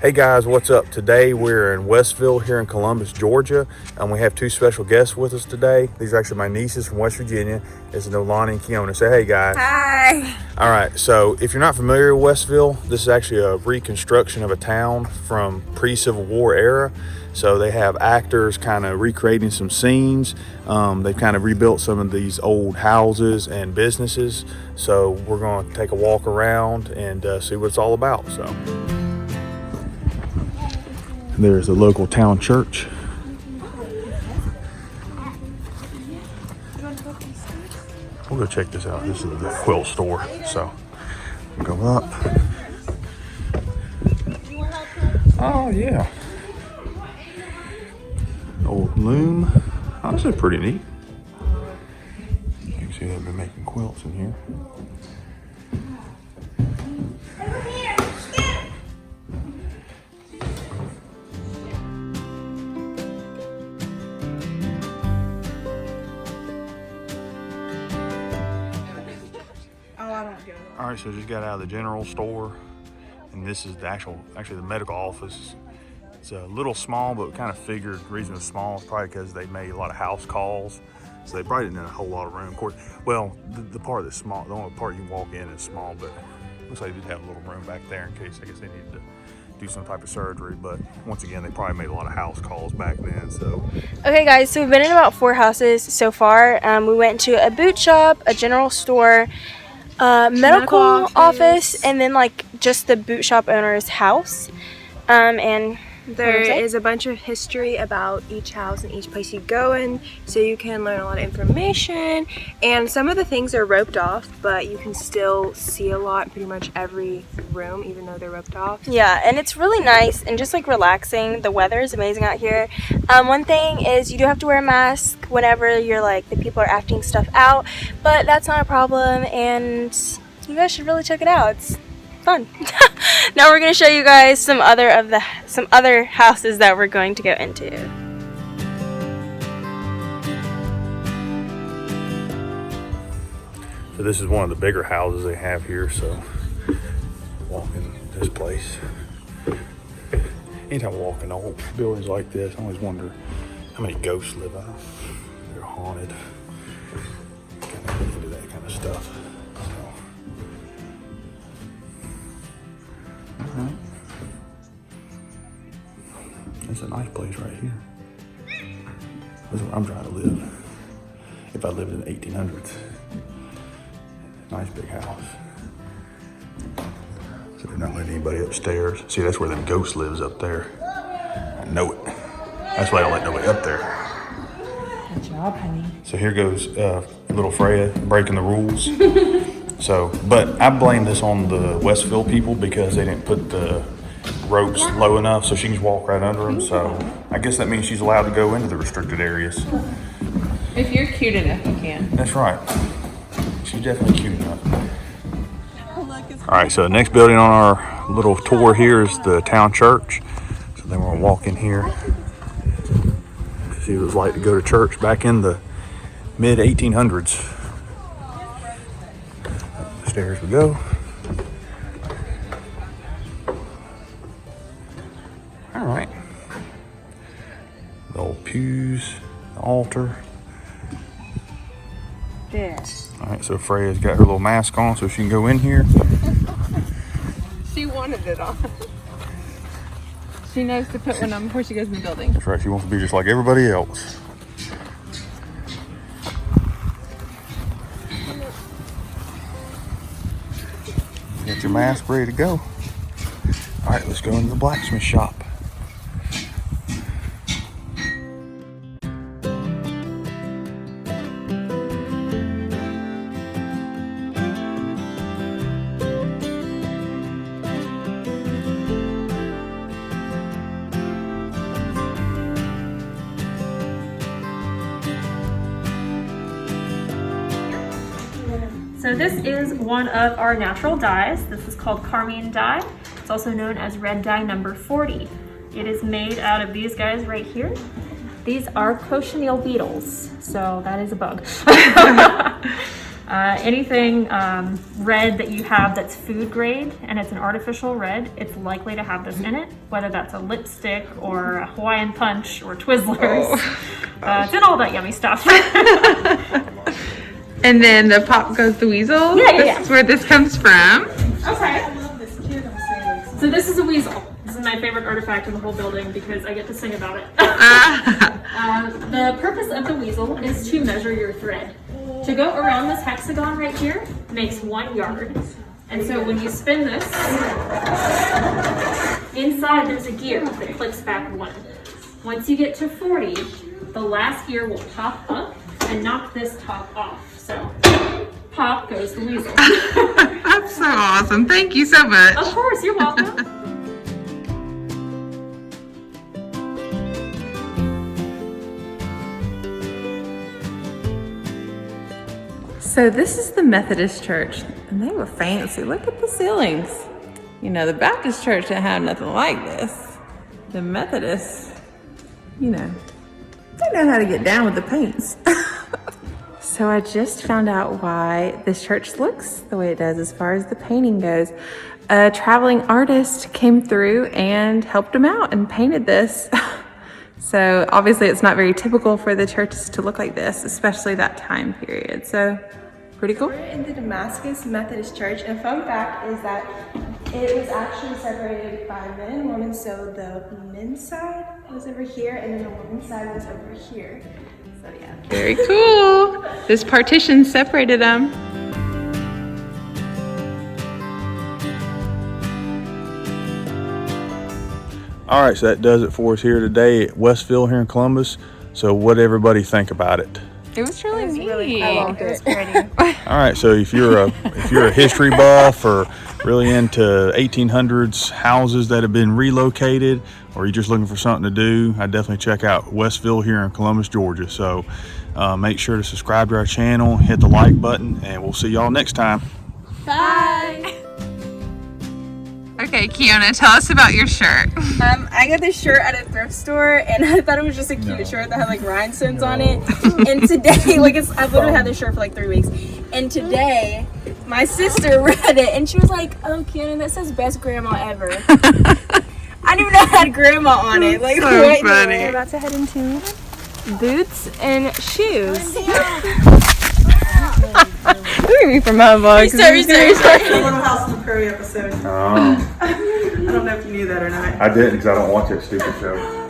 Hey guys, what's up? Today we're in Westville here in Columbus, Georgia, and we have two special guests with us today. These are actually my nieces from West Virginia. This is Nolani and Kiona. Say hey guys. Hi. All right, so if you're not familiar with Westville, this is actually a reconstruction of a town from pre-Civil War era. So they have actors kind of recreating some scenes. They've kind of rebuilt some of these old houses and businesses. So we're going to take a walk around and see what it's all about. So there's a local town church. We'll go check this out. This is the quilt store. So we'll go up. Oh yeah. Old loom. Oh, this is pretty neat. You can see they've been making quilts in here. All right, so just got out of the general store, and this is the actually the medical office. It's a little small, but kind of figured the reason it's small is probably because they made a lot of house calls, so they probably didn't have a whole lot of room. Of course, well, the part that's small, the only part you can walk in is small, but it looks like they did have a little room back there in case I guess they needed to do some type of surgery. But once again, they probably made a lot of house calls back then. So okay guys, so we've been in about 4 houses so far. We went to a boot shop, a general store, medical office, and then like just the boot shop owner's house. And there is a bunch of history about each house and each place you go in, so you can learn a lot of information. And some of the things are roped off, but you can still see a lot in pretty much every room, even though they're roped off. Yeah, and it's really nice and just like relaxing. The weather is amazing out here. One thing is you do have to wear a mask whenever you're like the people are acting stuff out, but that's not a problem, and you guys should really check it out. It's fun. Now we're going to show you guys some other houses that we're going to go into. So this is one of the bigger houses they have here. So walk in this place. Anytime I walk in old buildings like this, I always wonder how many ghosts live in them. They're haunted. Kind of into that kind of stuff. Alright. That's a nice place right here. This is where I'm trying to live. If I lived in the 1800s. Nice big house. So they're not letting anybody upstairs. See, that's where them ghost lives up there. I know it. That's why I don't let nobody up there. Good job, honey. So here goes little Freya breaking the rules. So, but I blame this on the Westville people because they didn't put the ropes low enough so she can just walk right under them. So I guess that means she's allowed to go into the restricted areas. If you're cute enough, you can. That's right. She's definitely cute enough. All right, so the next building on our little tour here is the town church. So then we're gonna walk in here to see what it was like to go to church back in the mid 1800s. Stairs we go. All right. The old pews, the altar. Yeah. All right, so Freya's got her little mask on so she can go in here. She wanted it on. She knows to put one on before she goes in the building. That's right, she wants to be just like everybody else. Get your mask ready to go. All right, let's go into the blacksmith shop. So this is one of our natural dyes. This is called carmine dye. It's also known as red dye number 40. It is made out of these guys right here. These are cochineal beetles, so that is a bug. Anything red that you have that's food grade and it's an artificial red, it's likely to have this in it, whether that's a lipstick or a Hawaiian Punch or Twizzlers. It's in all that yummy stuff. And then the Pop Goes the Weasel. This is where this comes from. Okay. So this is a weasel. This is my favorite artifact in the whole building because I get to sing about it. The purpose of the weasel is to measure your thread. To go around this hexagon right here makes 1 yard. And so when you spin this, inside there's a gear that clicks back 1. Once you get to 40, the last gear will pop up and knock this top off. So, pop goes the weasel. That's so awesome. Thank you so much. Of course, you're welcome. So this is the Methodist church, and they were fancy. Look at the ceilings. You know, the Baptist church didn't have nothing like this. The Methodists, you know, they know how to get down with the paints. So I just found out why this church looks the way it does as far as the painting goes. A traveling artist came through and helped them out and painted this. So obviously it's not very typical for the churches to look like this, especially that time period. So pretty cool. We're in the Damascus Methodist Church, and a fun fact is that it was actually separated by men and women. So the men's side was over here, and then the women's side was over here. So yeah. Very cool. This partition separated them. All right, so that does it for us here today at Westville here in Columbus. So what did everybody think about it? It was really neat. Really cool. It was pretty. All right, so if you're a history buff or really into 1800s houses that have been relocated, or you're just looking for something to do, I definitely check out Westville here in Columbus, Georgia. So make sure to subscribe to our channel, hit the like button, and we'll see y'all next time. Bye. Okay, Kiona, tell us about your shirt. I got this shirt at a thrift store, and I thought it was just a cute shirt that had like rhinestones on it. And today, I've literally had this shirt for like 3 weeks. And today, my sister read it, and she was like, "Oh, Kiana, that says best grandma ever." I didn't even know it had grandma on it. Like, So right funny. there. We're about to head into boots and shoes. Look at me from my vlog. Little House on the Prairie episode. Oh, I don't know if you knew that or not. I didn't because I don't watch that stupid show.